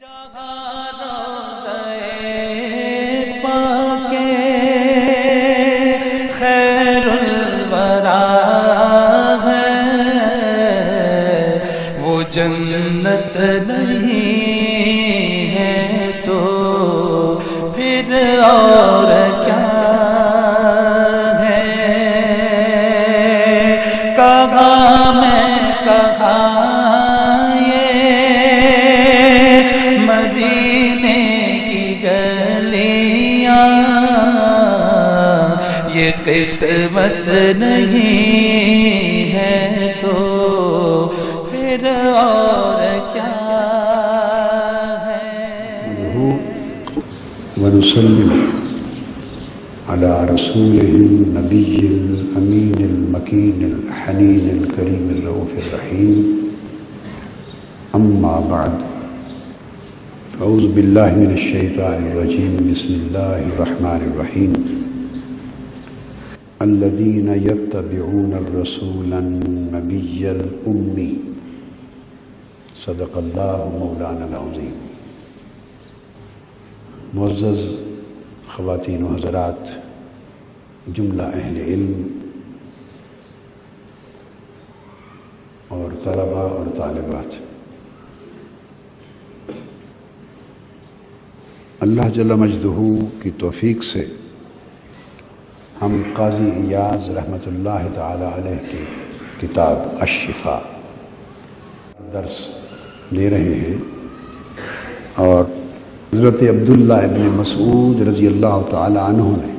خیر الورا ہے وہ جنت نہیں ہے تو پھر اور کیا ہے؟ کہاں میں کہاں یہ مدینے کی گلیاں، یہ قسمت نہیں ہے تو پھر اور کیا ہے؟ ونسلم على رسوله النبي الأمين المكين الحنين الكريم الرؤوف الرحيم أما بعد أعوذ بالله من الشيطان الرجيم بسم الله الرحمن الرحيم الذين يتبعون الرسول النبي الأمي صدق الله مولانا العظيم۔ معزز خواتین و حضرات، جملہ اہل علم اور طلباء اور طالبات، اللہ جل مجدہ کی توفیق سے ہم قاضی ایاز رحمۃ اللہ تعالی علیہ کی کتاب الشفاء درس دے رہے ہیں، اور حضرت عبداللہ ابن مسعود رضی اللہ تعالی عنہ نے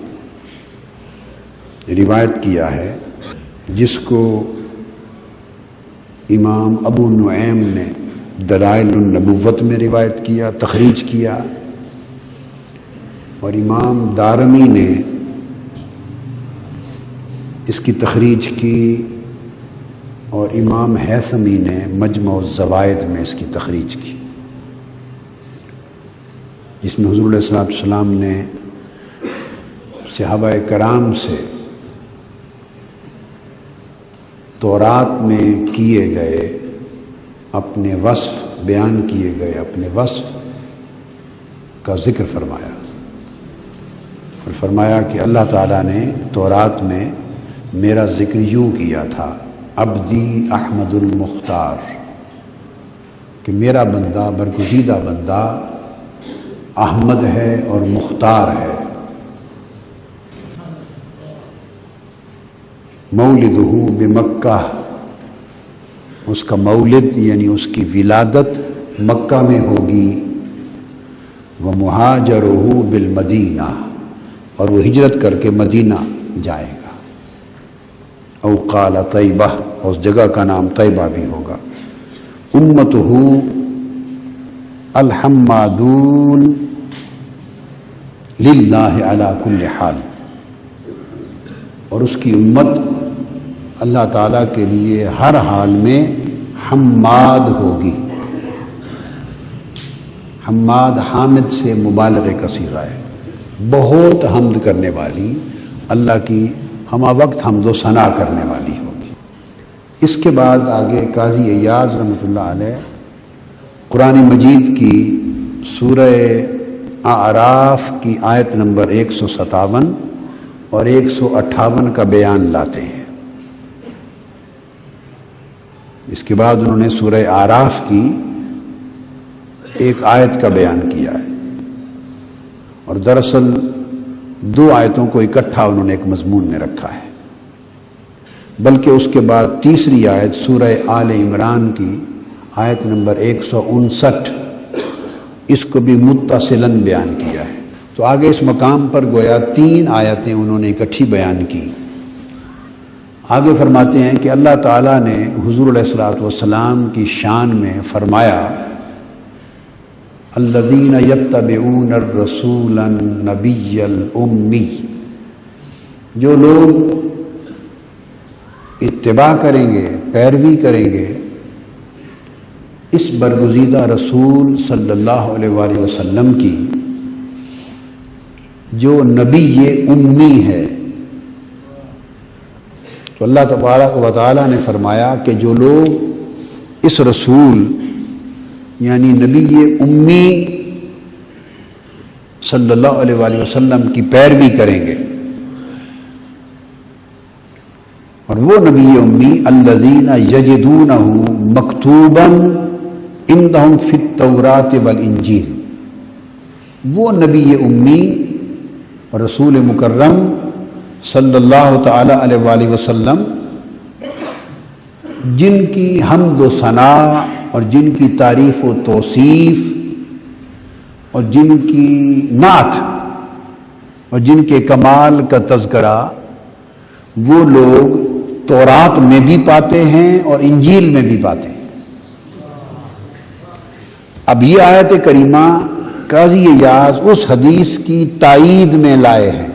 روایت کیا ہے، جس کو امام ابو نعیم نے دلائل النبوت میں روایت کیا، تخریج کیا، اور امام دارمی نے اس کی تخریج کی، اور امام حیثمی نے مجمع الزوائد میں اس کی تخریج کی، جس میں حضور علیہ السلام نے صحابہ کرام سے تورات میں کیے گئے اپنے وصف بیان کیے گئے اپنے وصف کا ذکر فرمایا، اور فرمایا کہ اللہ تعالیٰ نے تورات میں میرا ذکر یوں کیا تھا، عبدی احمد المختار، کہ میرا بندہ برگزیدہ بندہ احمد ہے اور مختار ہے۔ مولدہ بمکہ، اس کا مولد یعنی اس کی ولادت مکہ میں ہوگی، ومہاجرہ بالمدینہ، اور وہ ہجرت کر کے مدینہ جائے گا، او قال طیبہ، اس جگہ کا نام طیبہ بھی ہوگا۔ امتہ الحمادون للہ علی کل حال، اور اس کی امت اللہ تعالیٰ کے لیے ہر حال میں حماد ہوگی۔ حماد حامد سے مبالغے کا صیغہ ہے، بہت حمد کرنے والی، اللہ کی ہمہ وقت حمد و ثنا کرنے والی ہوگی۔ اس کے بعد آگے قاضی ایاز رحمۃ اللہ علیہ قرآن مجید کی سورہ اعراف کی آیت نمبر 157 اور 158 کا بیان لاتے ہیں۔ اس کے بعد انہوں نے سورہ اعراف کی ایک آیت کا بیان کیا ہے، اور دراصل دو آیتوں کو اکٹھا انہوں نے ایک مضمون میں رکھا ہے، بلکہ اس کے بعد تیسری آیت سورہ آل عمران کی آیت نمبر 159، اس کو بھی متصلاً بیان کیا ہے۔ تو آگے اس مقام پر گویا تین آیتیں انہوں نے اکٹھی بیان کی۔ آگے فرماتے ہیں کہ اللہ تعالیٰ نے حضور علیہ السلام کی شان میں فرمایا، الذین یتبعون الرسول النبی الامی، جو لوگ اتباع کریں گے، پیروی کریں گے اس برگزیدہ رسول صلی اللہ علیہ وآلہ وسلم کی، جو نبی امی ہے۔ تو اللہ تبارک و تعالیٰ نے فرمایا کہ جو لوگ اس رسول یعنی نبی امی صلی اللہ علیہ وآلہ وسلم کی پیروی کریں گے. اور وہ نبی امی الذین یجدونہ مکتوبا عندہم فی التوراۃ والانجیل، وہ نبی امی اور رسول مکرم صلی اللہ تعالی علیہ وآلہ وسلم جن کی حمد و ثناء اور جن کی تعریف و توصیف اور جن کی نعت اور جن کے کمال کا تذکرہ وہ لوگ تورات میں بھی پاتے ہیں اور انجیل میں بھی پاتے ہیں. اب یہ آیت کریمہ قاضی ایاز اس حدیث کی تائید میں لائے ہیں،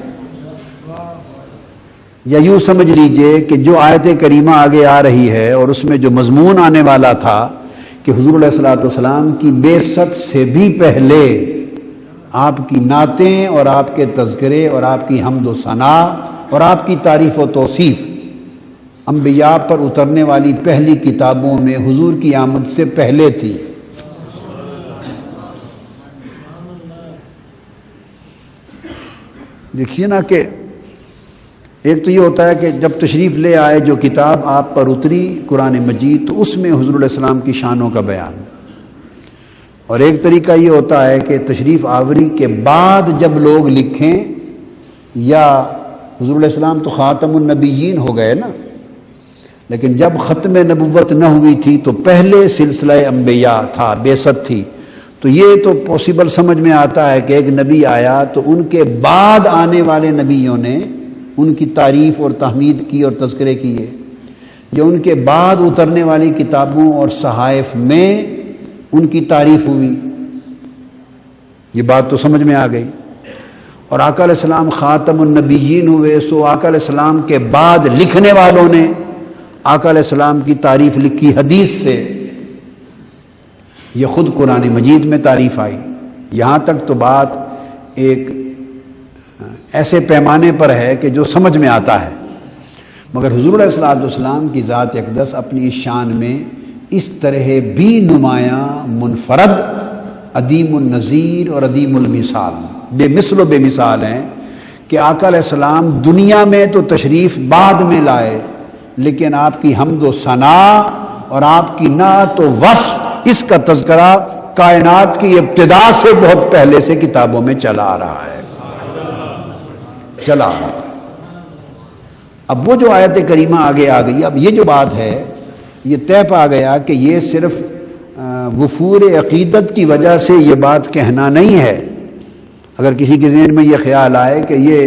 یا یوں سمجھ لیجئے کہ جو آیت کریمہ آگے آ رہی ہے اور اس میں جو مضمون آنے والا تھا کہ حضور علیہ الصلوۃ والسلام کی بعثت سے بھی پہلے آپ کی نعتیں اور آپ کے تذکرے اور آپ کی حمد و ثناء اور آپ کی تعریف و توصیف انبیاء پر اترنے والی پہلی کتابوں میں حضور کی آمد سے پہلے تھی. دیکھیے نا کہ ایک تو یہ ہوتا ہے کہ جب تشریف لے آئے جو کتاب آپ پر اتری قرآن مجید تو اس میں حضور علیہ السلام کی شانوں کا بیان، اور ایک طریقہ یہ ہوتا ہے کہ تشریف آوری کے بعد جب لوگ لکھیں، یا حضور علیہ السلام تو خاتم النبیین ہو گئے نا، لیکن جب ختم نبوت نہ ہوئی تھی تو پہلے سلسلہ انبیاء تھا، بعثت تھی، تو یہ تو پاسبل سمجھ میں آتا ہے کہ ایک نبی آیا تو ان کے بعد آنے والے نبیوں نے ان کی تعریف اور تحمید کی اور تذکرے کیے، یا ان کے بعد اترنے والی کتابوں اور صحائف میں ان کی تعریف ہوئی. یہ بات تو سمجھ میں آ گئی. اور آقا علیہ السلام خاتم النبیین ہوئے، سو آقا علیہ السلام کے بعد لکھنے والوں نے آقا علیہ السلام کی تعریف لکھی حدیث سے. یہ خود قرآن مجید میں تعریف آئی. یہاں تک تو بات ایک ایسے پیمانے پر ہے کہ جو سمجھ میں آتا ہے، مگر حضور علیہ السلام کی ذات اقدس اپنی اس شان میں اس طرح بھی نمایاں، منفرد، عدیم النظیر اور عدیم المثال، بے مثل و بے مثال ہیں کہ آقا علیہ السلام دنیا میں تو تشریف بعد میں لائے، لیکن آپ کی حمد و ثناء اور آپ کی نعت و وصف، اس کا تذکرہ کائنات کی ابتدا سے بہت پہلے سے کتابوں میں چلا آ رہا ہے، چلا آ رہا ہے. اب وہ جو آیت کریمہ آگے آ گئی، اب یہ جو بات ہے یہ طے پا گیا کہ یہ صرف وفور عقیدت کی وجہ سے یہ بات کہنا نہیں ہے. اگر کسی کے ذہن میں یہ خیال آئے کہ یہ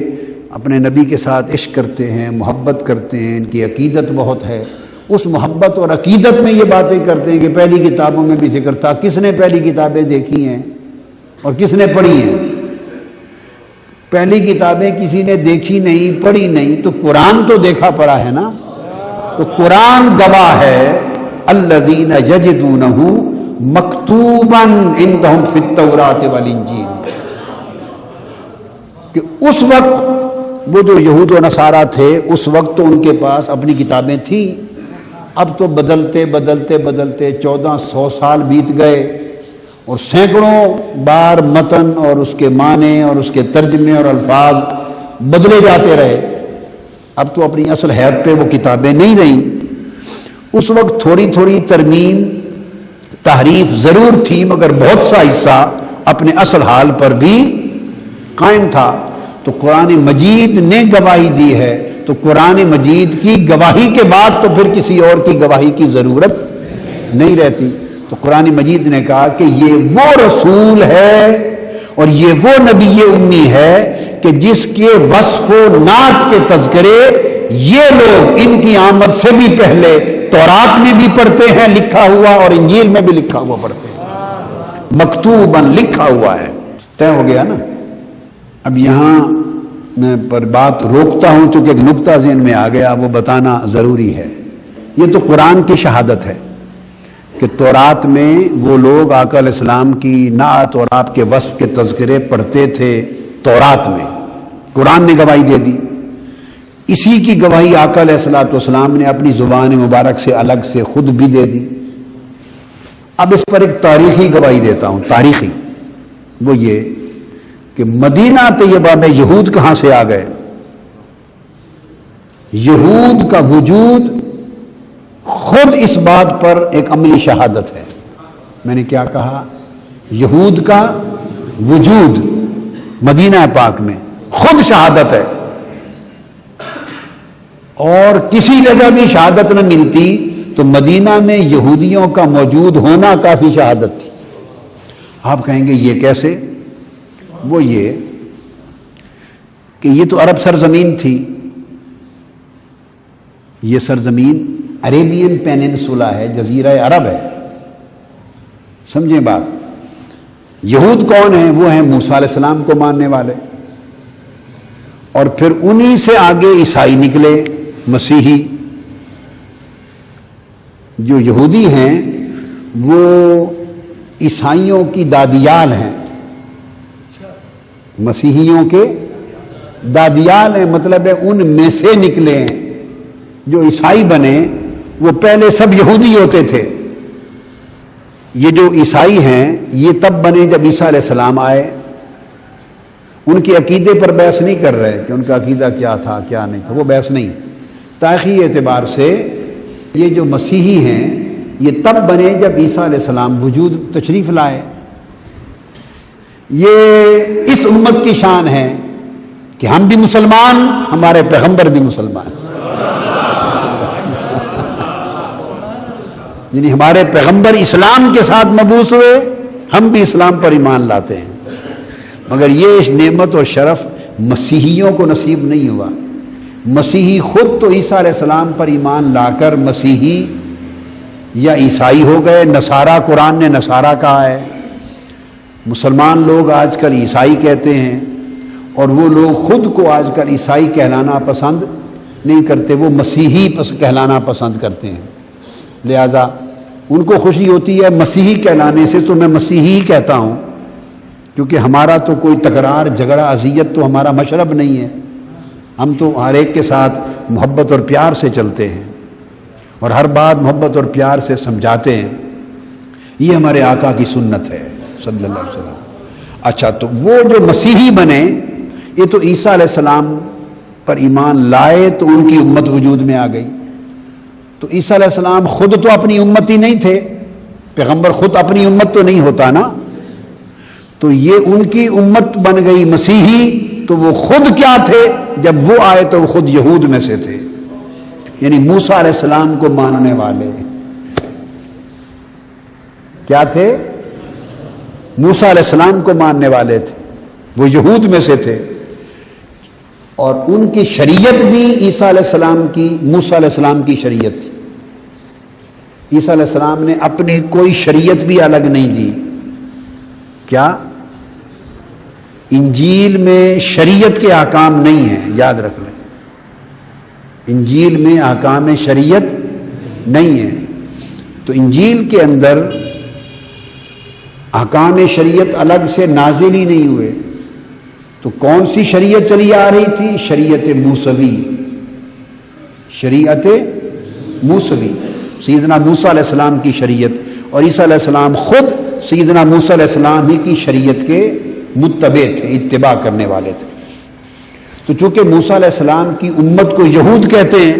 اپنے نبی کے ساتھ عشق کرتے ہیں، محبت کرتے ہیں، ان کی عقیدت بہت ہے، اس محبت اور عقیدت میں یہ باتیں کرتے ہیں کہ پہلی کتابوں میں بھی ذکر تھا. کس نے پہلی کتابیں دیکھی ہیں اور کس نے پڑھی ہیں؟ پہلی کتابیں کسی نے دیکھی نہیں، پڑھی نہیں، تو قرآن تو دیکھا پڑھا ہے نا. تو قرآن گواہ ہے الذین یجدونہ مکتوبا عندہم فی التوراۃ والانجیل، کہ اس وقت وہ جو یہود و نصارہ تھے اس وقت تو ان کے پاس اپنی کتابیں تھیں. اب تو بدلتے بدلتے بدلتے 1400 سال بیت گئے اور سینکڑوں بار متن اور اس کے معنی اور اس کے ترجمے اور الفاظ بدلے جاتے رہے. اب تو اپنی اصل حیت پہ وہ کتابیں نہیں رہیں. اس وقت تھوڑی تھوڑی ترمیم تحریف ضرور تھی، مگر بہت سا حصہ اپنے اصل حال پر بھی قائم تھا. تو قرآن مجید نے گواہی دی ہے، تو قرآن مجید کی گواہی کے بعد تو پھر کسی اور کی گواہی کی ضرورت نہیں رہتی. تو قرآن مجید نے کہا کہ یہ وہ رسول ہے اور یہ وہ نبی امی ہے کہ جس کے وصف و نعت کے تذکرے یہ لوگ ان کی آمد سے بھی پہلے تورات میں بھی پڑھتے ہیں لکھا ہوا، اور انجیل میں بھی لکھا ہوا پڑھتے ہیں، مکتوباً لکھا ہوا ہے. طے ہو گیا نا. اب یہاں میں پر بات روکتا ہوں چونکہ ایک نقطہ ذہن میں آ گیا، وہ بتانا ضروری ہے. یہ تو قرآن کی شہادت ہے کہ تورات میں وہ لوگ آقا علیہ السلام کی نعت اور آپ کے وصف کے تذکرے پڑھتے تھے. تورات میں قرآن نے گواہی دے دی. اسی کی گواہی آقا علیہ السلام نے اپنی زبان مبارک سے الگ سے خود بھی دے دی. اب اس پر ایک تاریخی گواہی دیتا ہوں، تاریخی، وہ یہ کہ مدینہ طیبہ میں یہود کہاں سے آ گئے؟ یہود کا وجود خود اس بات پر ایک عملی شہادت ہے۔ میں نے کیا کہا؟ یہود کا وجود مدینہ پاک میں خود شہادت ہے، اور کسی جگہ بھی شہادت نہ ملتی تو مدینہ میں یہودیوں کا موجود ہونا کافی شہادت تھی۔ آپ کہیں گے یہ کیسے؟ وہ یہ کہ یہ تو عرب سرزمین تھی، یہ سرزمین عریبین پیننسولا ہے، جزیرہ عرب ہے، سمجھیں بات۔ یہود کون ہیں؟ وہ ہیں موسیٰ علیہ السلام کو ماننے والے، اور پھر انہی سے آگے عیسائی نکلے، مسیحی۔ جو یہودی ہیں وہ عیسائیوں کی دادیال ہیں، مسیحیوں کے دادیال ہیں، مطلب ہے ان میں سے نکلے ہیں۔ جو عیسائی بنے وہ پہلے سب یہودی ہوتے تھے۔ یہ جو عیسائی ہیں یہ تب بنے جب عیسیٰ علیہ السلام آئے۔ ان کے عقیدے پر بحث نہیں کر رہے کہ ان کا عقیدہ کیا تھا کیا نہیں تھا، وہ بحث نہیں۔ تاریخی اعتبار سے یہ جو مسیحی ہیں یہ تب بنے جب عیسیٰ علیہ السلام وجود تشریف لائے۔ یہ اس امت کی شان ہے کہ ہم بھی مسلمان، ہمارے پیغمبر بھی مسلمان، یعنی ہمارے پیغمبر اسلام کے ساتھ مبعوث ہوئے، ہم بھی اسلام پر ایمان لاتے ہیں۔ مگر یہ نعمت اور شرف مسیحیوں کو نصیب نہیں ہوا۔ مسیحی خود تو عیسیٰ علیہ السلام پر ایمان لا کر مسیحی یا عیسائی ہو گئے۔ نصارہ، قرآن نے نصارہ کہا ہے، مسلمان لوگ آج کل عیسائی کہتے ہیں، اور وہ لوگ خود کو آج کل عیسائی کہلانا پسند نہیں کرتے، وہ مسیحی کہلانا پسند کرتے ہیں۔ لہذا ان کو خوشی ہوتی ہے مسیحی کہلانے سے، تو میں مسیحی کہتا ہوں، کیونکہ ہمارا تو کوئی تکرار، جھگڑا، اذیت تو ہمارا مشرب نہیں ہے۔ ہم تو ہر ایک کے ساتھ محبت اور پیار سے چلتے ہیں، اور ہر بات محبت اور پیار سے سمجھاتے ہیں۔ یہ ہمارے آقا کی سنت ہے صلی اللہ علیہ وسلم۔ اچھا، تو وہ جو مسیحی بنے یہ تو عیسیٰ علیہ السلام پر ایمان لائے تو ان کی امت وجود میں آ گئی۔ تو عیسیٰ علیہ السلام خود تو اپنی امت ہی نہیں تھے، پیغمبر خود اپنی امت تو نہیں ہوتا نا، تو یہ ان کی امت بن گئی مسیحی۔ تو وہ خود کیا تھے؟ جب وہ آئے تو وہ خود یہود میں سے تھے، یعنی موسیٰ علیہ السلام کو ماننے والے کیا تھے؟ موسیٰ علیہ السلام کو ماننے والے تھے، وہ یہود میں سے تھے، اور ان کی شریعت بھی عیسیٰ علیہ السلام کی، موسیٰ علیہ السلام کی شریعت تھی۔ عیسیٰ علیہ السلام نے اپنی کوئی شریعت بھی الگ نہیں دی۔ کیا؟ انجیل میں شریعت کے احکام نہیں ہیں، یاد رکھ لیں، انجیل میں احکام شریعت نہیں ہیں۔ تو انجیل کے اندر احکام شریعت الگ سے نازل ہی نہیں ہوئے۔ تو کون سی شریعت چلی آ رہی تھی؟ شریعت موسوی، شریعت موسوی، سیدنا موسیٰ علیہ السلام کی شریعت، اور عیسیٰ علیہ السلام خود سیدنا موسیٰ علیہ السلام ہی کی شریعت کے متبع تھے، اتباع کرنے والے تھے۔ تو چونکہ موسیٰ علیہ السلام کی امت کو یہود کہتے ہیں،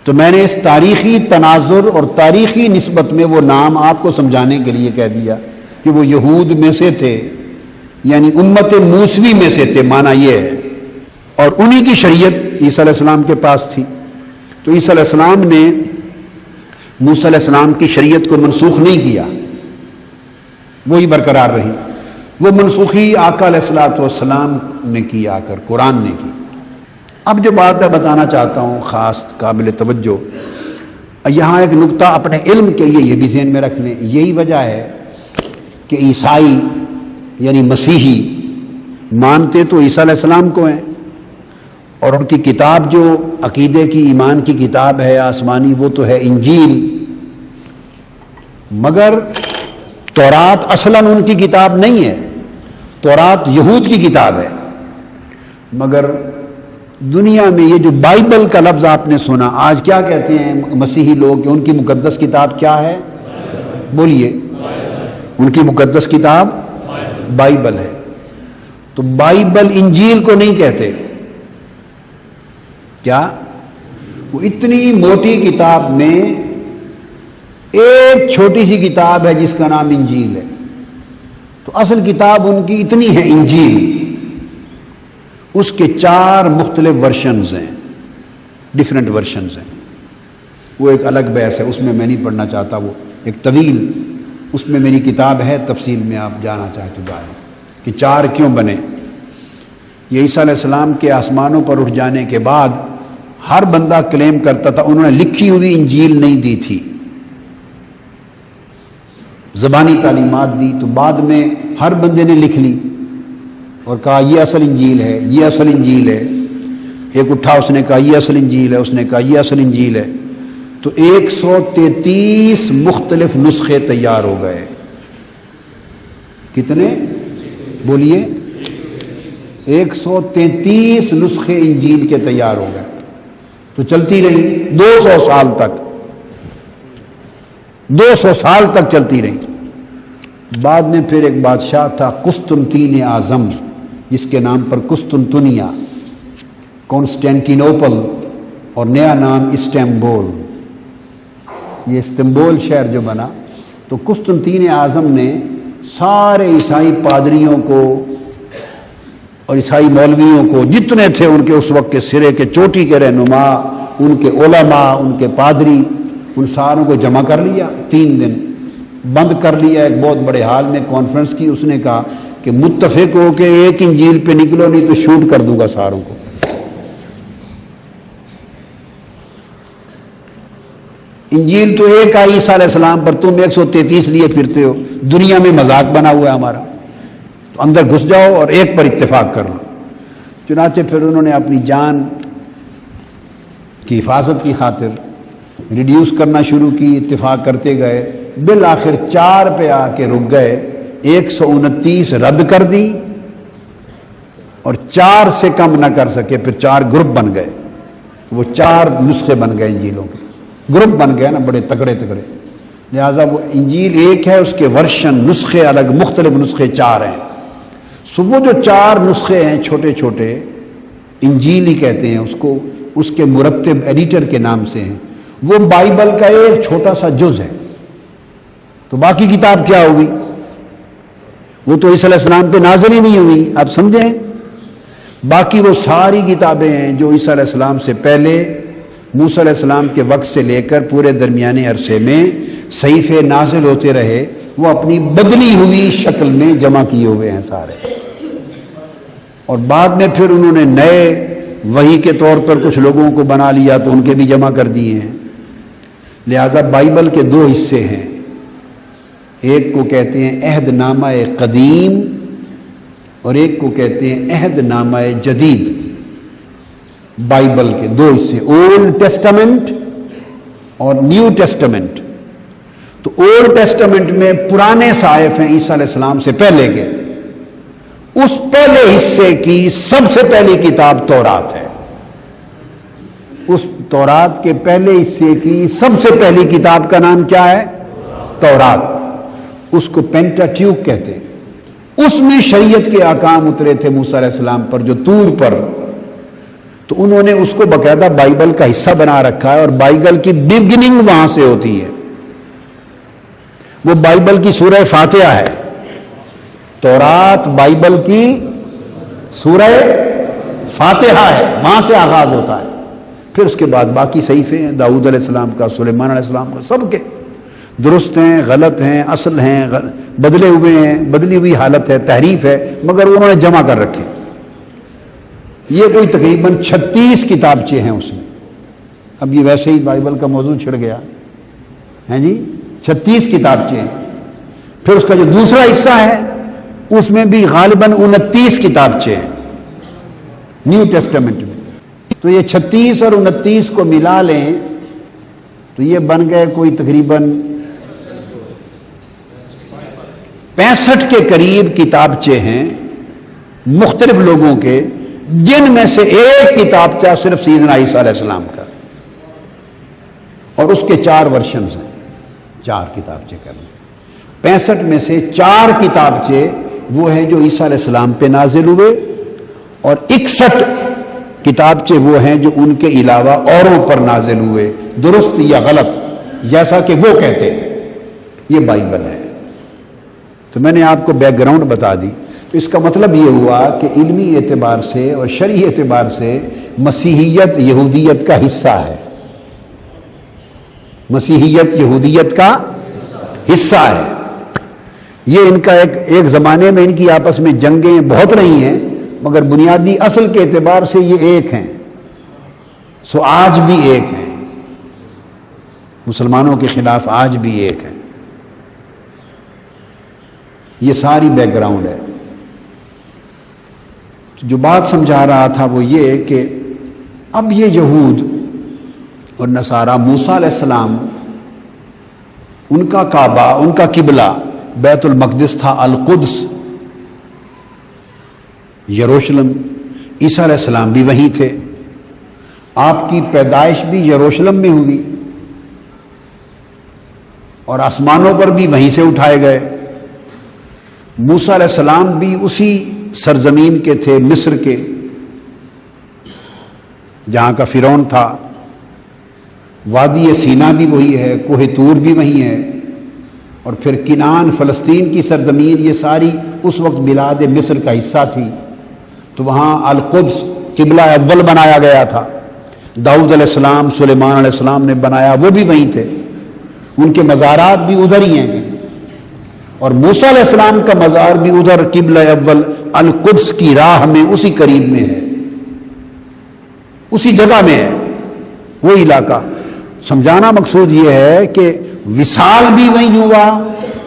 تو میں نے اس تاریخی تناظر اور تاریخی نسبت میں وہ نام آپ کو سمجھانے کے لیے کہہ دیا کہ وہ یہود میں سے تھے، یعنی امت موسوی میں سے تھے، معنی یہ ہے، اور انہی کی شریعت عیسیٰ علیہ السلام کے پاس تھی۔ تو عیسیٰ علیہ السلام نے موسیٰ علیہ السلام کی شریعت کو منسوخ نہیں کیا، وہی برقرار رہی۔ وہ منسوخی آقا علیہ الصلوۃ والسلام نے کی، آ کر قرآن نے کی۔ اب جو بات میں بتانا چاہتا ہوں خاص قابل توجہ، یہاں ایک نقطہ اپنے علم کے لیے یہ بھی ذہن میں رکھ لیں، یہی وجہ ہے کہ عیسائی یعنی مسیحی مانتے تو عیسیٰ علیہ السلام کو ہیں، اور ان کی کتاب جو عقیدے کی، ایمان کی کتاب ہے آسمانی، وہ تو ہے انجیل، مگر تورات اصلاً ان کی کتاب نہیں ہے، تورات یہود کی کتاب ہے۔ مگر دنیا میں یہ جو بائبل کا لفظ آپ نے سنا، آج کیا کہتے ہیں مسیحی لوگ کہ ان کی مقدس کتاب کیا ہے؟ بولیے، ان کی مقدس کتاب بائبل ہے. تو بائبل انجیل کو نہیں کہتے. کیا؟ وہ اتنی موٹی کتاب میں ایک چھوٹی سی کتاب ہے جس کا نام انجیل ہے. تو اصل کتاب ان کی اتنی ہے انجیل، اس کے 4 مختلف ورشنز ہیں، ڈیفرنٹ ورشنز ہیں. وہ ایک الگ بحث ہے، اس میں میں نہیں پڑھنا چاہتا، وہ ایک طویل، اس میں میری کتاب ہے، تفصیل میں آپ جانا چاہیں تو جائیں کہ 4 کیوں بنے. یہ عیسیٰ علیہ السلام کے آسمانوں پر اٹھ جانے کے بعد ہر بندہ کلیم کرتا تھا انہوں نے لکھی ہوئی انجیل نہیں دی تھی، زبانی تعلیمات دی. تو بعد میں ہر بندے نے لکھ لی اور کہا یہ اصل انجیل ہے، یہ اصل انجیل ہے. ایک اٹھا، اس نے کہا یہ اصل انجیل ہے، اس نے کہا یہ اصل انجیل ہے. تو 133 مختلف نسخے تیار ہو گئے. کتنے؟ بولیے. 133 نسخے انجیل کے تیار ہو گئے. تو چلتی رہی 200 سال تک، 200 سال تک چلتی رہی. بعد میں پھر ایک بادشاہ تھا قسطنطین اعظم، جس کے نام پر قسطنطنیہ، کانسٹینٹینوپل، اور نیا نام استنبول. یہ استنبول شہر جو بنا، تو قسطنطین اعظم نے سارے عیسائی پادریوں کو اور عیسائی مولویوں کو جتنے تھے ان کے اس وقت کے سرے کے چوٹی کے رہنما، ان کے علماء، ان کے پادری، ان ساروں کو جمع کر لیا. 3 دن بند کر لیا ایک بہت بڑے ہال میں، کانفرنس کی. اس نے کہا کہ متفق ہو کہ ایک انجیل پہ نکلو نہیں تو شوٹ کر دوں گا ساروں کو. انجیل تو ایک آئی عیسیٰ علیہ السلام پر، تم 133 لیے پھرتے ہو. دنیا میں مذاق بنا ہوا ہے ہمارا، تو اندر گھس جاؤ اور ایک پر اتفاق کر لو. چنانچہ پھر انہوں نے اپنی جان کی حفاظت کی خاطر ریڈیوس کرنا شروع کی، اتفاق کرتے گئے. بالآخر 4 پہ آ کے رک گئے. 129 رد کر دی اور 4 سے کم نہ کر سکے. پھر 4 گروپ بن گئے. وہ 4 نسخے بن گئے انجیلوں کے، گروپ بن گئے نا بڑے تکڑے تکڑے. لہٰذا وہ انجیل ایک ہے، اس کے ورشن، نسخے الگ، مختلف نسخے 4 ہیں. سو وہ جو 4 نسخے ہیں چھوٹے چھوٹے، انجیل ہی کہتے ہیں اس کو، اس کے مرتب ایڈیٹر کے نام سے ہیں. وہ بائبل کا ایک چھوٹا سا جز ہے. تو باقی کتاب کیا ہوگی؟ وہ تو عیسیٰ علیہ السلام پہ نازل ہی نہیں ہوئی. آپ سمجھیں؟ باقی وہ ساری کتابیں ہیں جو عیسیٰ علیہ السلام سے پہلے، موسیٰ علیہ السلام کے وقت سے لے کر پورے درمیانے عرصے میں صحیفے نازل ہوتے رہے، وہ اپنی بدلی ہوئی شکل میں جمع کیے ہوئے ہیں سارے. اور بعد میں پھر انہوں نے نئے وحی کے طور پر کچھ لوگوں کو بنا لیا تو ان کے بھی جمع کر دیے ہیں. لہذا بائبل کے 2 حصے ہیں. ایک کو کہتے ہیں عہد نامہ قدیم اور ایک کو کہتے ہیں عہد نامہ جدید. بائبل کے 2 حصے، اولڈ ٹیسٹامنٹ اور نیو ٹیسٹامنٹ. تو اولڈ ٹیسٹامنٹ میں پرانے صحائف ہیں عیسیٰ علیہ السلام سے پہلے کے. اس پہلے حصے کی سب سے پہلی کتاب تورات ہے. اس تورات کے پہلے حصے کی سب سے پہلی کتاب کا نام کیا ہے؟ تورات. اس کو پینٹاٹیوک کہتے ہیں. اس میں شریعت کے احکام اترے تھے موسیٰ علیہ السلام پر جو طور پر. تو انہوں نے اس کو باقاعدہ بائبل کا حصہ بنا رکھا ہے اور بائبل کی بگننگ وہاں سے ہوتی ہے. وہ بائبل کی سورہ فاتحہ ہے. تورات بائبل کی سورہ فاتحہ ہے، وہاں سے آغاز ہوتا ہے. پھر اس کے بعد باقی صحیفے ہیں، داؤد علیہ السلام کا، سلیمان علیہ السلام کا، سب کے درست ہیں، غلط ہیں، اصل ہیں، بدلے ہوئے ہیں، بدلی ہوئی حالت ہے، تحریف ہے، مگر انہوں نے جمع کر رکھے. یہ کوئی تقریباً 36 کتابچے ہیں اس میں. اب یہ ویسے ہی بائبل کا موضوع چھڑ گیا ہے جی. 36 کتابچے ہیں. پھر اس کا جو دوسرا حصہ ہے اس میں بھی غالباً 29 کتابچے ہیں نیو ٹیسٹامنٹ میں. تو یہ 36 اور 29 کو ملا لیں تو یہ بن گئے کوئی تقریباً 65 کے قریب کتابچے ہیں مختلف لوگوں کے، جن میں سے ایک کتابچہ صرف سیدنا عیسیٰ علیہ السلام کا، اور اس کے 4 ورشنز ہیں. 4 کتابچے کر لیں. 65 میں سے 4 کتابچے وہ ہیں جو عیسیٰ علیہ السلام پہ نازل ہوئے، اور 61 کتابچے وہ ہیں جو ان کے علاوہ اوروں پر نازل ہوئے، درست یا غلط جیسا کہ وہ کہتے ہیں۔ یہ بائبل ہے۔ تو میں نے آپ کو بیک گراؤنڈ بتا دی۔ تو اس کا مطلب یہ ہوا کہ علمی اعتبار سے اور شرعی اعتبار سے مسیحیت یہودیت کا حصہ ہے۔ مسیحیت یہودیت کا حصہ ہے۔ یہ ان کا ایک زمانے میں ان کی آپس میں جنگیں بہت رہی ہیں، مگر بنیادی اصل کے اعتبار سے یہ ایک ہیں۔ سو آج بھی ایک ہیں، مسلمانوں کے خلاف آج بھی ایک ہیں۔ یہ ساری بیک گراؤنڈ ہے۔ جو بات سمجھا رہا تھا وہ یہ کہ اب یہ یہود اور نصارہ، موسیٰ علیہ السلام ان کا کعبہ، ان کا قبلہ بیت المقدس تھا، القدس یروشلم، عیسیٰ علیہ السلام بھی وہیں تھے، آپ کی پیدائش بھی یروشلم میں ہوئی اور آسمانوں پر بھی وہیں سے اٹھائے گئے۔ موسیٰ علیہ السلام بھی اسی سرزمین کے تھے، مصر کے، جہاں کا فرعون تھا۔ وادی سینا بھی وہی ہے، کوہ طور بھی وہی ہے، اور پھر کنعان فلسطین کی سرزمین، یہ ساری اس وقت بلاد مصر کا حصہ تھی۔ تو وہاں القدس قبلہ اول بنایا گیا تھا، داؤد علیہ السلام، سلیمان علیہ السلام نے بنایا، وہ بھی وہیں تھے، ان کے مزارات بھی ادھر ہی ہیں، اور موسیٰ علیہ السلام کا مزار بھی ادھر قبلہ اول القدس کی راہ میں اسی قریب میں ہے، اسی جگہ میں ہے وہ علاقہ۔ سمجھانا مقصود یہ ہے کہ وصال بھی وہیں ہوا،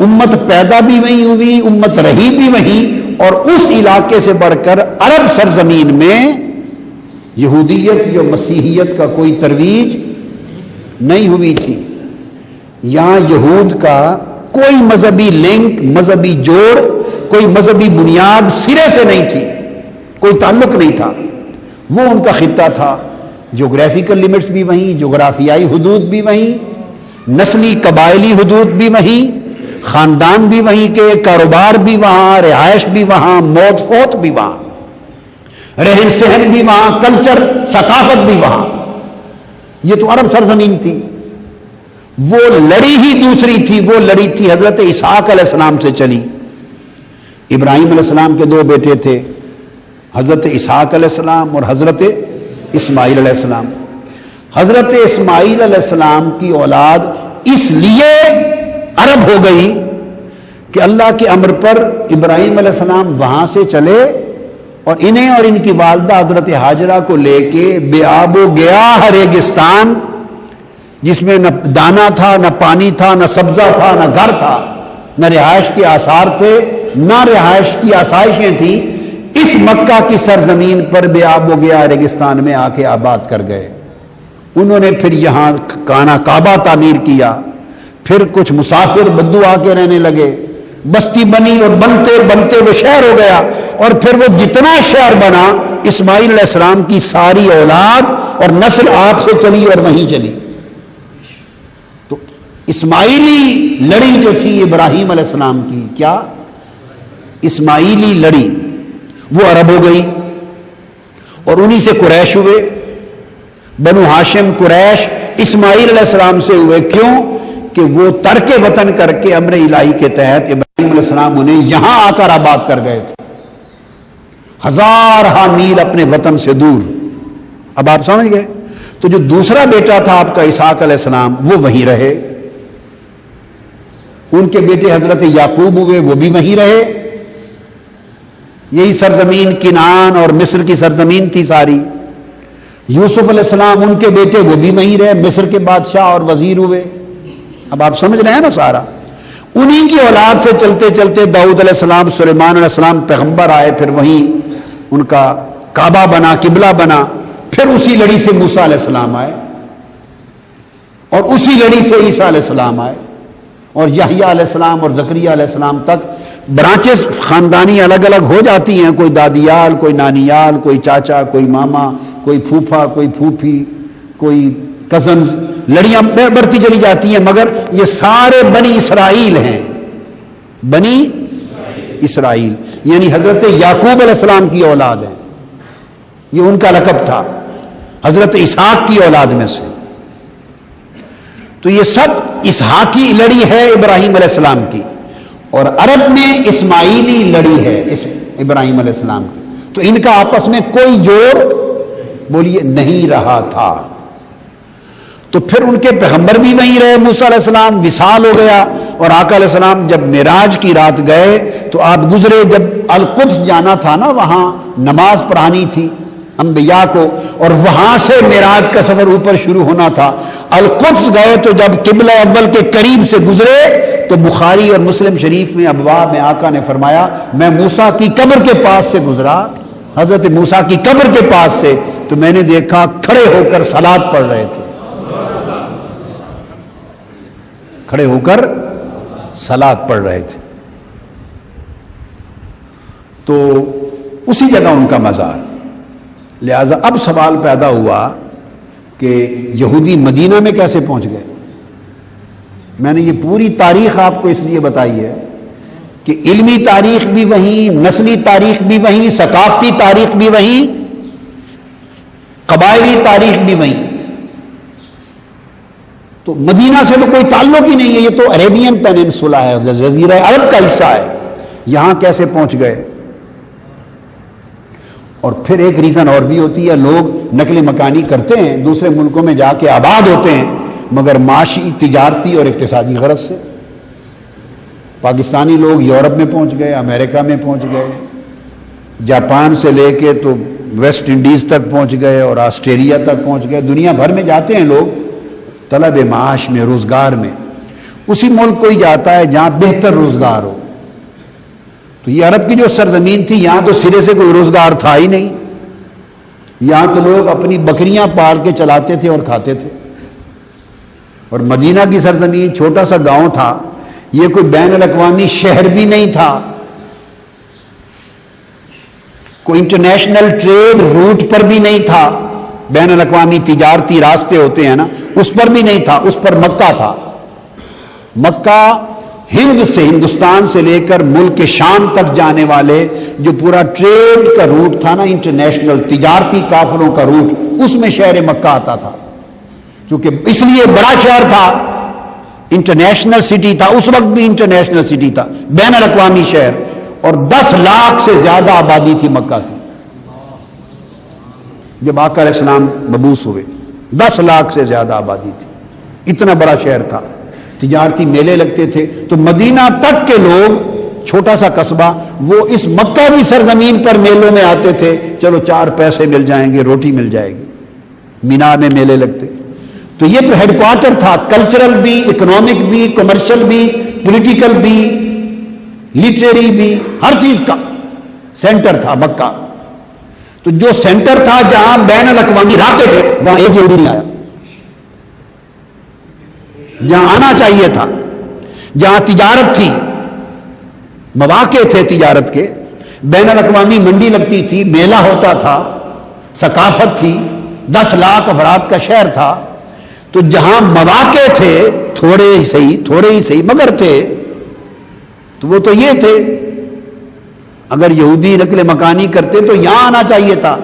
امت پیدا بھی وہیں ہوئی، امت رہی بھی وہیں، اور اس علاقے سے بڑھ کر عرب سرزمین میں یہودیت یا مسیحیت کا کوئی ترویج نہیں ہوئی تھی۔ یہاں یہود کا کوئی مذہبی لنک، مذہبی جوڑ، کوئی مذہبی بنیاد سرے سے نہیں تھی، کوئی تعلق نہیں تھا۔ وہ ان کا خطہ تھا، جغرافیکل لمٹس بھی وہیں، جغرافیائی حدود بھی وہیں، نسلی قبائلی حدود بھی وہیں، خاندان بھی وہیں کے، کاروبار بھی وہاں، رہائش بھی وہاں، موت فوت بھی وہاں، رہن سہن بھی وہاں، کلچر ثقافت بھی وہاں۔ یہ تو عرب سرزمین تھی۔ وہ لڑی ہی دوسری تھی، وہ لڑی تھی حضرت اسحاق علیہ السلام سے چلی۔ ابراہیم علیہ السلام کے 2 بیٹے تھے، حضرت اسحاق علیہ السلام اور حضرت اسماعیل علیہ السلام۔ حضرت اسماعیل علیہ السلام کی اولاد اس لیے عرب ہو گئی کہ اللہ کے امر پر ابراہیم علیہ السلام وہاں سے چلے اور انہیں اور ان کی والدہ حضرت ہاجرہ کو لے کے بے آب و گیاہ ریگستان، جس میں نہ دانا تھا، نہ پانی تھا، نہ سبزہ تھا، نہ گھر تھا، نہ رہائش کے آثار تھے، نہ رہائش کی آسائشیں تھیں، اس مکہ کی سرزمین پر بے آب و گیا ریگستان میں آ کے آباد کر گئے۔ انہوں نے پھر یہاں کعبہ تعمیر کیا، پھر کچھ مسافر بدو آ کے رہنے لگے، بستی بنی اور بنتے بنتے وہ شہر ہو گیا، اور پھر وہ جتنا شہر بنا اسماعیل علیہ السلام کی ساری اولاد اور نسل آپ سے چلی اور وہیں چلی۔ تو اسماعیلی لڑی جو تھی ابراہیم علیہ السلام کی، کیا اسماعیلی لڑی، وہ عرب ہو گئی، اور انہی سے قریش ہوئے، بنو ہاشم قریش اسماعیل علیہ السلام سے ہوئے۔ کیوں؟ کہ وہ ترک وطن کر کے امر الہی کے تحت ابراہیم علیہ السلام انہیں یہاں آ کر آباد کر گئے تھے، ہزارہ میل اپنے وطن سے دور۔ اب آپ سمجھ گئے؟ تو جو دوسرا بیٹا تھا آپ کا اسحاق علیہ السلام، وہ وہیں رہے، ان کے بیٹے حضرت یعقوب ہوئے، وہ بھی وہیں رہے۔ یہی سرزمین کنعان اور مصر کی سرزمین تھی ساری۔ یوسف علیہ السلام ان کے بیٹے، وہ بھی وہیں رہے، مصر کے بادشاہ اور وزیر ہوئے۔ اب آپ سمجھ رہے ہیں نا سارا؟ انہی کی اولاد سے چلتے چلتے داؤد علیہ السلام، سلیمان علیہ السلام پیغمبر آئے، پھر وہیں ان کا کعبہ بنا، قبلہ بنا، پھر اسی لڑی سے موسیٰ علیہ السلام آئے، اور اسی لڑی سے عیسیٰ علیہ السلام آئے، اور یحییٰ علیہ السلام اور زکریا علیہ السلام تک برانچز خاندانی الگ الگ ہو جاتی ہیں، کوئی دادیال، کوئی نانیال، کوئی چاچا، کوئی ماما، کوئی پھوپھا، کوئی پھوپھی، کوئی کزنز، لڑیاں بڑھتی چلی جاتی ہیں، مگر یہ سارے بنی اسرائیل ہیں، بنی اسرائیل، یعنی حضرت یعقوب علیہ السلام کی اولاد ہیں، یہ ان کا لقب تھا، حضرت اسحاق کی اولاد میں سے۔ تو یہ سب اسحاقی لڑی ہے ابراہیم علیہ السلام کی، اور عرب میں اسماعیلی لڑی ہے ابراہیم علیہ السلام کی، تو ان کا آپس میں کوئی جوڑ بولیے نہیں رہا تھا۔ تو پھر ان کے پیغمبر بھی وہیں رہے، موسیٰ علیہ السلام، وصال ہو گیا، اور آقا علیہ السلام جب معراج کی رات گئے تو آپ گزرے، جب القدس جانا تھا نا، وہاں نماز پڑھانی تھی انبیاء کو، اور وہاں سے معراج کا سفر اوپر شروع ہونا تھا۔ القدس گئے تو جب قبلہ اول کے قریب سے گزرے تو بخاری اور مسلم شریف میں ابواب میں آقا نے فرمایا میں موسیٰ کی قبر کے پاس سے گزرا، حضرت موسیٰ کی قبر کے پاس سے، تو میں نے دیکھا کھڑے ہو کر صلات پڑھ رہے تھے، کھڑے ہو کر صلات پڑھ رہے تھے۔ تو اسی جگہ ان کا مزار۔ لہذا اب سوال پیدا ہوا کہ یہودی مدینہ میں کیسے پہنچ گئے؟ میں نے یہ پوری تاریخ آپ کو اس لیے بتائی ہے کہ علمی تاریخ بھی وہیں، نسلی تاریخ بھی وہیں، ثقافتی تاریخ بھی وہیں، قبائلی تاریخ بھی وہیں۔ تو مدینہ سے تو کوئی تعلق ہی نہیں ہے، یہ تو عربین پیننسولا ہے، جزیرہ عرب کا حصہ ہے، یہاں کیسے پہنچ گئے؟ اور پھر ایک ریزن اور بھی ہوتی ہے، لوگ نقل مکانی کرتے ہیں، دوسرے ملکوں میں جا کے آباد ہوتے ہیں، مگر معاشی، تجارتی اور اقتصادی غرض سے۔ پاکستانی لوگ یورپ میں پہنچ گئے، امریکہ میں پہنچ گئے، جاپان سے لے کے تو ویسٹ انڈیز تک پہنچ گئے اور آسٹریلیا تک پہنچ گئے، دنیا بھر میں جاتے ہیں لوگ طلب معاش میں، روزگار میں۔ اسی ملک کو ہی جاتا ہے جہاں بہتر روزگار ہو۔ تو یہ عرب کی جو سرزمین تھی، یہاں تو سرے سے کوئی روزگار تھا ہی نہیں، یہاں تو لوگ اپنی بکریاں پال کے چلاتے تھے اور کھاتے تھے۔ اور مدینہ کی سرزمین چھوٹا سا گاؤں تھا، یہ کوئی بین الاقوامی شہر بھی نہیں تھا، کوئی انٹرنیشنل ٹریڈ روٹ پر بھی نہیں تھا، بین الاقوامی تجارتی راستے ہوتے ہیں نا، اس پر بھی نہیں تھا، اس پر مکہ تھا۔ مکہ ہند سے، ہندوستان سے لے کر ملک شام تک جانے والے جو پورا ٹریڈ کا روٹ تھا نا، انٹرنیشنل تجارتی قافلوں کا روٹ، اس میں شہر مکہ آتا تھا، چونکہ اس لیے بڑا شہر تھا، انٹرنیشنل سٹی تھا، اس وقت بھی انٹرنیشنل سٹی تھا، بین الاقوامی شہر، اور 10 لاکھ سے زیادہ آبادی تھی مکہ کی جب آقا علیہ السلام مبعوث ہوئے، 10 لاکھ سے زیادہ آبادی تھی، اتنا بڑا شہر تھا، تجارتی میلے لگتے تھے۔ تو مدینہ تک کے لوگ، چھوٹا سا قصبہ، وہ اس مکہ کی سرزمین پر میلوں میں آتے تھے، چلو 4 پیسے مل جائیں گے، روٹی مل جائے گی، مینا میں میلے لگتے۔ تو یہ تو ہیڈ کوارٹر تھا، کلچرل بھی، اکنامک بھی، کمرشل بھی، پولیٹیکل بھی، لٹریری بھی، ہر چیز کا سینٹر تھا مکہ۔ تو جو سینٹر تھا جہاں بین الاقوامی رابطے تھے، وہاں ایک یہودی نہیں آیا، جہاں آنا چاہیے تھا، جہاں تجارت تھی، مواقع تھے تجارت کے، بین الاقوامی منڈی لگتی تھی، میلہ ہوتا تھا، ثقافت تھی، 10 لاکھ افراد کا شہر تھا۔ تو جہاں مواقع تھے، تھوڑے ہی صحیح مگر تھے، تو وہ تو یہ تھے۔ اگر یہودی نقل مکانی کرتے تو یہاں آنا چاہیے تھا،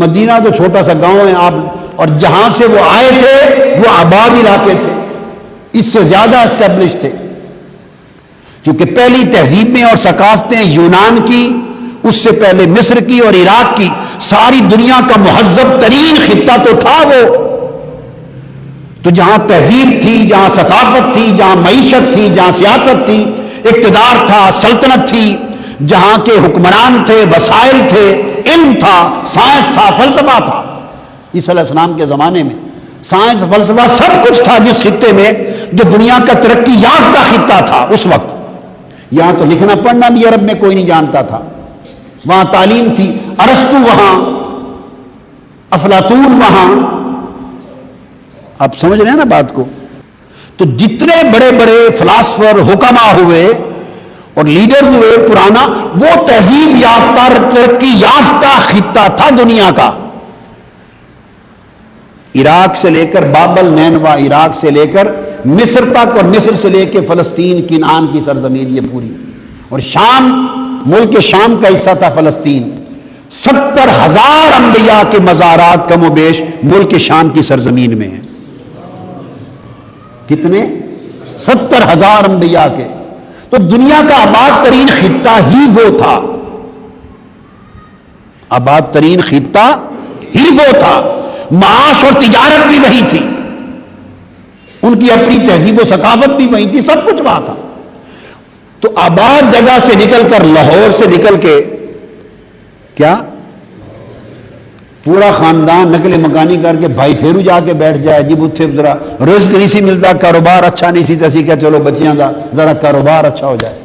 مدینہ تو چھوٹا سا گاؤں ہے آپ، اور جہاں سے وہ آئے تھے وہ آباد علاقے تھے، اس سے زیادہ اسٹیبلش تھے، کیونکہ پہلی تہذیبیں اور ثقافتیں یونان کی، اس سے پہلے مصر کی اور عراق کی، ساری دنیا کا مہذب ترین خطہ تو تھا وہ۔ تو جہاں تہذیب تھی، جہاں ثقافت تھی، جہاں معیشت تھی، جہاں سیاست تھی، اقتدار تھا، سلطنت تھی، جہاں کے حکمران تھے، وسائل تھے، علم تھا، سائنس تھا، فلسفہ تھا، عیسیٰ علیہ السلام کے زمانے میں سائنس، فلسفہ، سب کچھ تھا جس خطے میں، جو دنیا کا ترقی یافتہ خطہ تھا اس وقت۔ یہاں تو لکھنا پڑھنا بھی عرب میں کوئی نہیں جانتا تھا، وہاں تعلیم تھی، ارسطو وہاں، افلاطون وہاں، آپ سمجھ رہے ہیں نا بات کو۔ تو جتنے بڑے بڑے فلاسفر، حکما ہوئے اور لیڈرز ہوئے پرانا، وہ تہذیب یافتہ، ترقی یافتہ خطہ تھا دنیا کا۔ عراق سے لے کر بابل، نینوا، عراق سے لے کر مصر تک اور مصر سے لے کے فلسطین کنعان کی سرزمین یہ پوری، اور شام ملک شام کا حصہ تھا فلسطین. 70,000 انبیاء کے مزارات کم و بیش ملک شام کی سرزمین میں ہیں. کتنے؟ 70,000 انبیاء کے. تو دنیا کا آباد ترین خطہ ہی وہ تھا، آباد ترین خطہ ہی وہ تھا. معاش اور تجارت بھی وہی تھی، ان کی اپنی تہذیب و ثقافت بھی وہی تھی، سب کچھ وہاں تھا. تو آباد جگہ سے نکل کر، لاہور سے نکل کے کیا پورا خاندان نقل مکانی کر کے بھائی پھیرو جا کے بیٹھ جائے. جب اتنے ذرا رزق نہیں سی ملتا، کاروبار اچھا نہیں سی، تو اسی کیا چلو بچیاں دا ذرا کاروبار اچھا ہو جائے.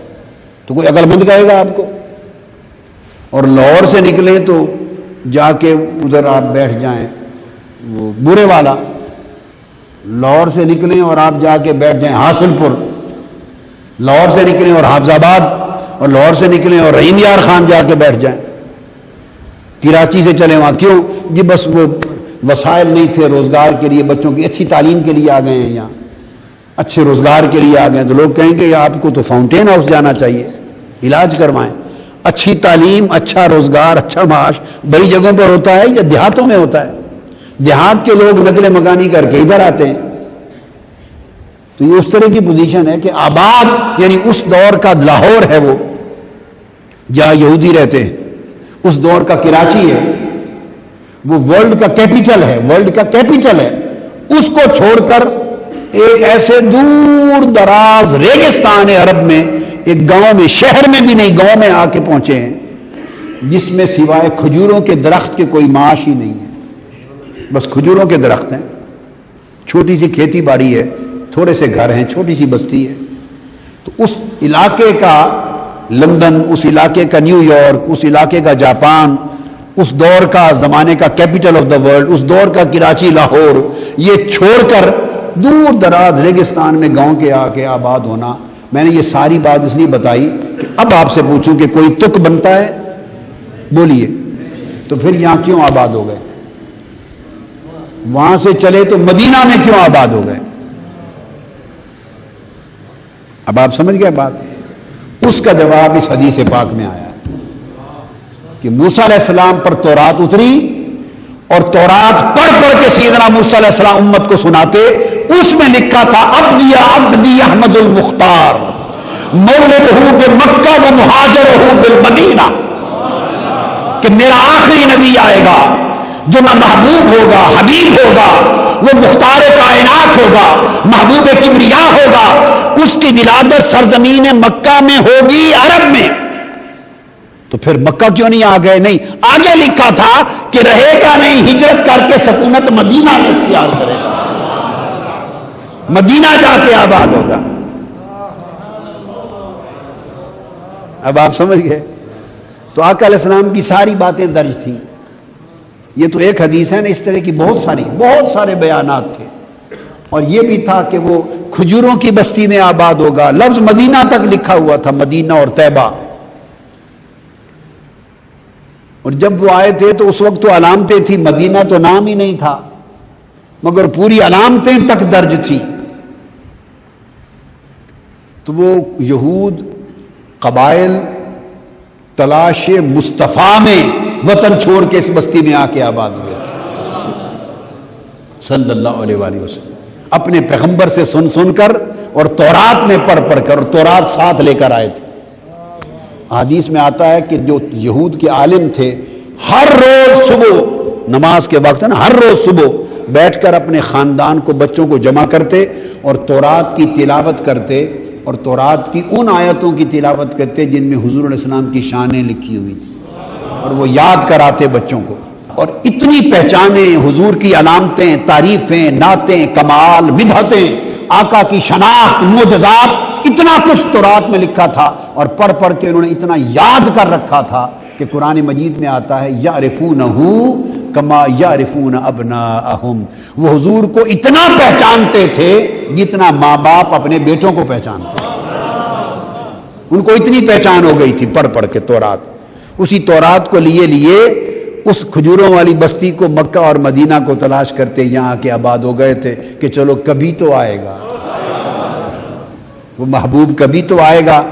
تو کوئی عقل مند کہے گا آپ کو. اور لاہور سے نکلیں تو جا کے ادھر آپ بیٹھ جائیں وہ برے والا. لاہور سے نکلیں اور آپ جا کے بیٹھ جائیں حاصل پور، لاہور سے نکلیں اور حافظ آباد، اور لاہور سے نکلیں اور رحیم یار خان جا کے بیٹھ جائیں. کراچی سے چلیں وہاں، کیوں جی بس وہ وسائل نہیں تھے روزگار کے لیے، بچوں کی اچھی تعلیم کے لیے آ گئے ہیں، یہاں اچھے روزگار کے لیے آ گئے ہیں. تو لوگ کہیں گے آپ کو تو فاؤنٹین ہاؤس جانا چاہیے، علاج کروائیں. اچھی تعلیم، اچھا روزگار، اچھا معاش بڑی جگہوں پر ہوتا ہے یا دیہاتوں میں ہوتا ہے؟ دیہات کے لوگ نقل مکانی کر کے ادھر آتے ہیں. تو یہ اس طرح کی پوزیشن ہے کہ آباد یعنی اس دور کا لاہور ہے وہ جہاں یہودی رہتے ہیں، اس دور کا کراچی ہے وہ ورلڈ کا کیپیٹل ہے، ورلڈ کا کیپیٹل ہے. اس کو چھوڑ کر ایک ایسے دور دراز ریگستان عرب میں ایک گاؤں میں، شہر میں بھی نہیں، گاؤں میں آ کے پہنچے ہیں جس میں سوائے کھجوروں کے درخت کے کوئی معاش ہی نہیں ہے. بس کھجوروں کے درخت ہیں، چھوٹی سی کھیتی باڑی ہے، تھوڑے سے گھر ہیں، چھوٹی سی بستی ہے. تو اس علاقے کا لندن، اس علاقے کا نیو یارک، اس علاقے کا جاپان، اس دور کا زمانے کا کیپٹل آف دا ورلڈ، اس دور کا کراچی، لاہور، یہ چھوڑ کر دور دراز ریگستان میں گاؤں کے آ کے آباد ہونا. میں نے یہ ساری بات اس لیے بتائی کہ اب آپ سے پوچھوں کہ کوئی تک بنتا ہے؟ بولیے. تو پھر یہاں کیوں آباد ہو گئے؟ وہاں سے چلے تو مدینہ میں کیوں آباد ہو گئے؟ اب آپ سمجھ گئے بات. اس کا جواب اس حدیث پاک میں آیا کہ موسیٰ علیہ السلام پر تورات اتری اور تورات پڑھ پڑھ کے سیدنا موسیٰ علیہ السلام امت کو سناتے. اس میں لکھا تھا عبدی احمد المختار مولدہ بمکہ و مہاجرہ بالمدینہ، کہ میرا آخری نبی آئے گا جو نہ محبوب ہوگا، حبیب ہوگا، وہ مختار کائنات ہوگا، محبوب کبریا ہوگا. اس کی ولادت سرزمین مکہ میں ہوگی، عرب میں. تو پھر مکہ کیوں نہیں آ گئے؟ نہیں، آگے لکھا تھا کہ رہے گا نہیں، ہجرت کر کے سکونت مدینہ میں اختیار کرے گا، مدینہ جا کے آباد ہوگا. اب آپ سمجھ گئے. تو آقا علیہ السلام کی ساری باتیں درج تھیں. یہ تو ایک حدیث ہے نا، اس طرح کی بہت سارے بیانات تھے. اور یہ بھی تھا کہ وہ کھجوروں کی بستی میں آباد ہوگا. لفظ مدینہ تک لکھا ہوا تھا، مدینہ اور طیبہ. اور جب وہ آئے تھے تو اس وقت تو علامتیں تھی، مدینہ تو نام ہی نہیں تھا، مگر پوری علامتیں تک درج تھی. تو وہ یہود قبائل تلاش مصطفیٰ میں وطن چھوڑ کے اس بستی میں آ کے آباد ہوئے تھے صلی اللہ علیہ وآلہ وسلم. اپنے پیغمبر سے سن کر اور تورات میں پڑھ کر، اور تورات ساتھ لے کر آئے تھے. حدیث میں آتا ہے کہ جو یہود کے عالم تھے ہر روز صبح نماز کے وقت نا، ہر روز صبح بیٹھ کر اپنے خاندان کو، بچوں کو جمع کرتے اور تورات کی تلاوت کرتے، اور تورات کی ان آیتوں کی تلاوت کرتے جن میں حضور علیہ السلام کی شانیں لکھی ہوئی تھی، اور وہ یاد کراتے بچوں کو. اور اتنی پہچانیں، حضور کی علامتیں، تعریفیں، نعتیں، کمال، مدحتیں، آقا کی شناخت، معجزات، اتنا کچھ تورات میں لکھا تھا. اور پڑھ کے انہوں نے اتنا یاد کر رکھا تھا کہ قرآن مجید میں آتا ہے یعرفونہ کما یعرفون ابناءہم. وہ حضور کو اتنا پہچانتے تھے جتنا ماں باپ اپنے بیٹوں کو پہچانتے. ان کو اتنی پہچان ہو گئی تھی پڑھ کے تورات. اسی تورات کو لیے اس کھجوروں والی بستی کو، مکہ اور مدینہ کو تلاش کرتے یہاں کے آباد ہو گئے تھے کہ چلو کبھی تو آئے گا. وہ محبوب کبھی تو آئے گا،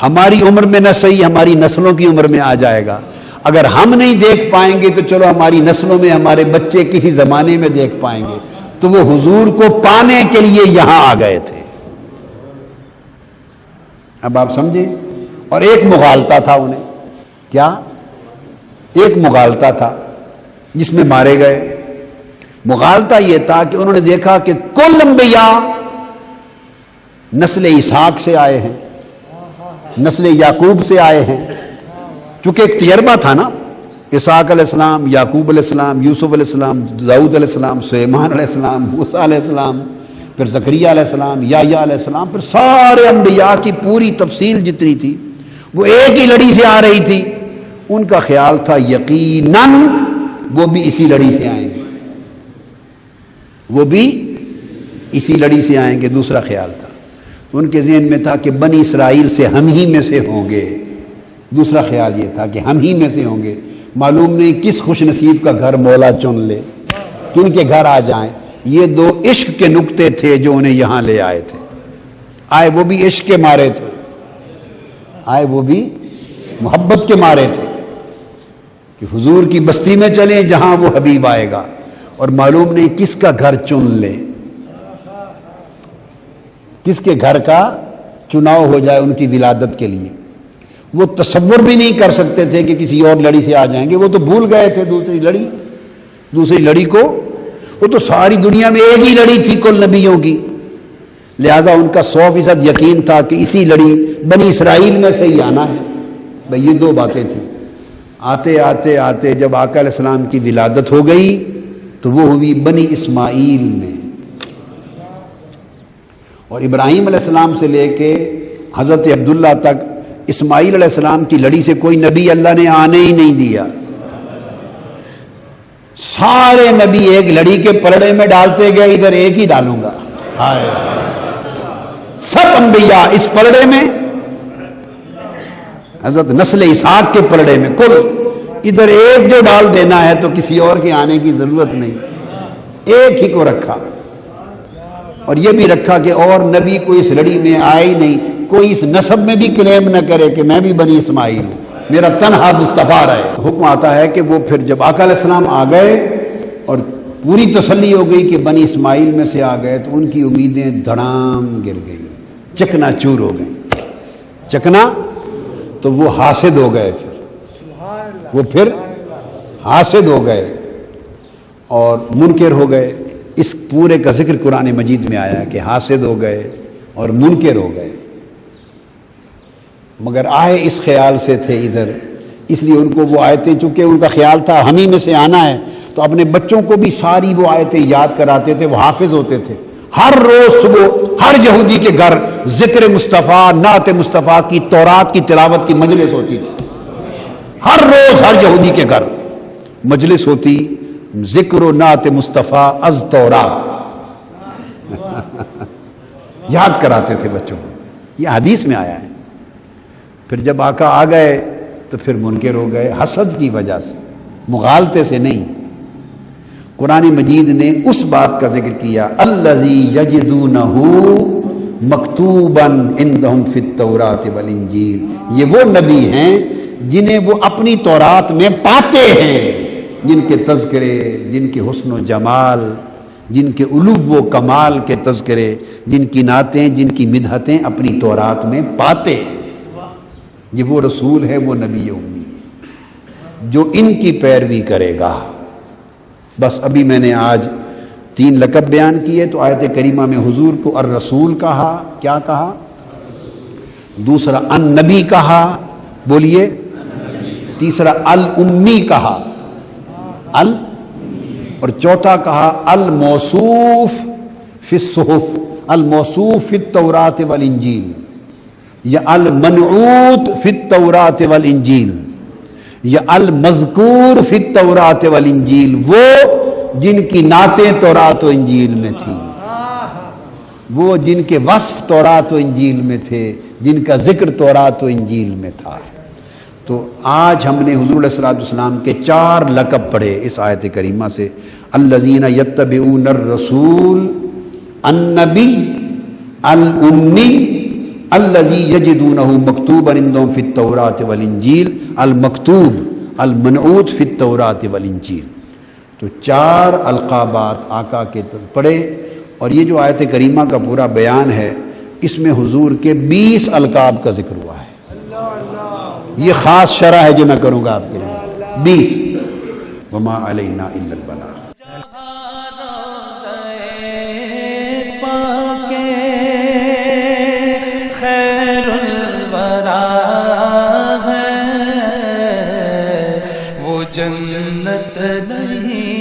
ہماری عمر میں نہ صحیح ہماری نسلوں کی عمر میں آ جائے گا۔ اگر ہم نہیں دیکھ پائیں گے تو چلو ہماری نسلوں میں ہمارے بچے کسی زمانے میں دیکھ پائیں گے۔ تو وہ حضور کو پانے کے لیے یہاں آ گئے تھے۔ اب آپ سمجھیں۔ اور ایک مغالطہ تھا انہیں، کیا؟ ایک مغالطہ تھا جس میں مارے گئے۔ مغالطہ یہ تھا کہ انہوں نے دیکھا کہ کل انبیاء نسل اسحاق سے آئے ہیں، نسل یعقوب سے آئے ہیں، چونکہ ایک تجربہ تھا نا، اسحاق علیہ السلام، یعقوب علیہ السلام، یوسف علیہ السلام، داؤد علیہ السلام، سلیمان علیہ السلام، موسیٰ علیہ السلام، پھر زکریا علیہ السلام، یحییٰ علیہ السلام، پھر سارے انبیاء کی پوری تفصیل جتنی تھی وہ ایک ہی لڑی سے آ رہی تھی۔ ان کا خیال تھا یقیناً وہ بھی اسی لڑی سے آئیں گے، وہ بھی اسی لڑی سے آئیں گے۔ دوسرا خیال تھا ان کے ذہن میں تھا کہ بنی اسرائیل سے ہم ہی میں سے ہوں گے۔ دوسرا خیال یہ تھا کہ ہم ہی میں سے ہوں گے، معلوم نہیں کس خوش نصیب کا گھر مولا چن لے، کن کے گھر آ جائیں۔ یہ دو عشق کے نقطے تھے جو انہیں یہاں لے آئے تھے۔ آئے وہ بھی عشق کے مارے تھے، آئے وہ بھی محبت کے مارے تھے کہ حضور کی بستی میں چلیں جہاں وہ حبیب آئے گا، اور معلوم نہیں کس کا گھر چن لے، کس کے گھر کا چناؤ ہو جائے ان کی ولادت کے لیے۔ وہ تصور بھی نہیں کر سکتے تھے کہ کسی اور لڑی سے آ جائیں گے، وہ تو بھول گئے تھے دوسری لڑی کو۔ وہ تو ساری دنیا میں ایک ہی لڑی تھی کل نبیوں کی، لہذا ان کا 100% یقین تھا کہ اسی لڑی بنی اسرائیل میں سے ہی آنا ہے۔ بھئی یہ دو باتیں تھیں۔ آتے آتے آتے جب آقا علیہ السلام کی ولادت ہو گئی تو وہ ہوئی بنی اسماعیل میں، اور ابراہیم علیہ السلام سے لے کے حضرت عبداللہ تک اسماعیل علیہ السلام کی لڑی سے کوئی نبی اللہ نے آنے ہی نہیں دیا۔ سارے نبی ایک لڑی کے پلڑے میں ڈالتے گئے، ادھر ایک ہی ڈالوں گا۔ سب انبیاء اس پلڑے میں، حضرت نسل اسحاق کے پلڑے میں، کل ادھر ایک جو ڈال دینا ہے تو کسی اور کے آنے کی ضرورت نہیں، ایک ہی کو رکھا۔ اور یہ بھی رکھا کہ اور نبی کوئی اس لڑی میں آئے ہی نہیں، کوئی اس نسب میں بھی کلیم نہ کرے کہ میں بھی بنی اسماعیل ہوں، میرا تنہا مصطفیٰ رہے۔ حکم آتا ہے کہ وہ پھر جب آقا علیہ السلام آ گئے اور پوری تسلی ہو گئی کہ بنی اسماعیل میں سے آ گئے، تو ان کی امیدیں دھڑام گر گئیں، چکنا چور ہو گئیں۔ چکنا تو وہ حاسد ہو گئے، وہ پھر حاسد ہو گئے اور منکر ہو گئے۔ اس پورے کا ذکر قرآن مجید میں آیا کہ حاسد ہو گئے اور منکر ہو گئے، مگر آئے اس خیال سے تھے ادھر، اس لیے ان کو وہ آیتیں، چونکہ ان کا خیال تھا ہم ہی میں سے آنا ہے، تو اپنے بچوں کو بھی ساری وہ آیتیں یاد کراتے تھے، وہ حافظ ہوتے تھے۔ ہر روز صبح ہر یہودی کے گھر ذکر مصطفیٰ، نعت مصطفیٰ کی، تورات کی تلاوت کی مجلس ہوتی تھی۔ ہر روز ہر یہودی کے گھر مجلس ہوتی، ذکر و نعت مصطفیٰ از تورات یاد کراتے تھے بچوں کو۔ یہ حدیث میں آیا ہے۔ پھر جب آقا آ گئے تو پھر منکر ہو گئے، حسد کی وجہ سے، مغالطے سے نہیں۔ قرآن مجید نے اس بات کا ذکر کیا، الذی یجدونہ مکتوبا عندہم فی التوراۃ والانجیل، یہ وہ نبی ہیں جنہیں وہ اپنی تورات میں پاتے ہیں، جن کے تذکرے، جن کے حسن و جمال، جن کے علو و کمال کے تذکرے، جن کی نعتیں، جن کی مدحتیں اپنی تورات میں پاتے ہیں۔ یہ وہ رسول ہے، وہ نبی امی ہے جو ان کی پیروی کرے گا۔ بس ابھی میں نے آج 3 لقب بیان کیے، تو آیت کریمہ میں حضور کو الرسول کہا، کیا کہا؟ دوسرا النبی کہا، بولیے۔ تیسرا الامی کہا، اور چوتھا کہا الموصوف فی الصحف، الموصوف فی التوراۃ والانجیل، یا المنعوت فی التوراۃ والانجیل، یا المذکور فی التوراۃ والانجیل، وہ جن کی نعتیں تورات و انجیل میں تھیں، وہ جن کے وصف تورات و انجیل میں تھے، جن کا ذکر تورات و انجیل میں تھا۔ تو آج ہم نے حضور علیہ السلام کے 4 لقب پڑھے اس آیت کریمہ سے، الذین یتبعون الرسول النبی الامی الذی یجدونہ مکتوبا عندہم فی التوراۃ والانجیل، المکتوب المنعوت فی التوراۃ والانجیل۔ تو 4 القابات آقا کے پڑھے، اور یہ جو آیت کریمہ کا پورا بیان ہے اس میں حضور کے 20 القاب کا ذکر ہوا ہے۔ یہ خاص شرح ہے جو میں کروں گا آپ کے لیے، 20۔ وما علینا الا البلاغ۔ خیر الورا ہے وہ جنت نہیں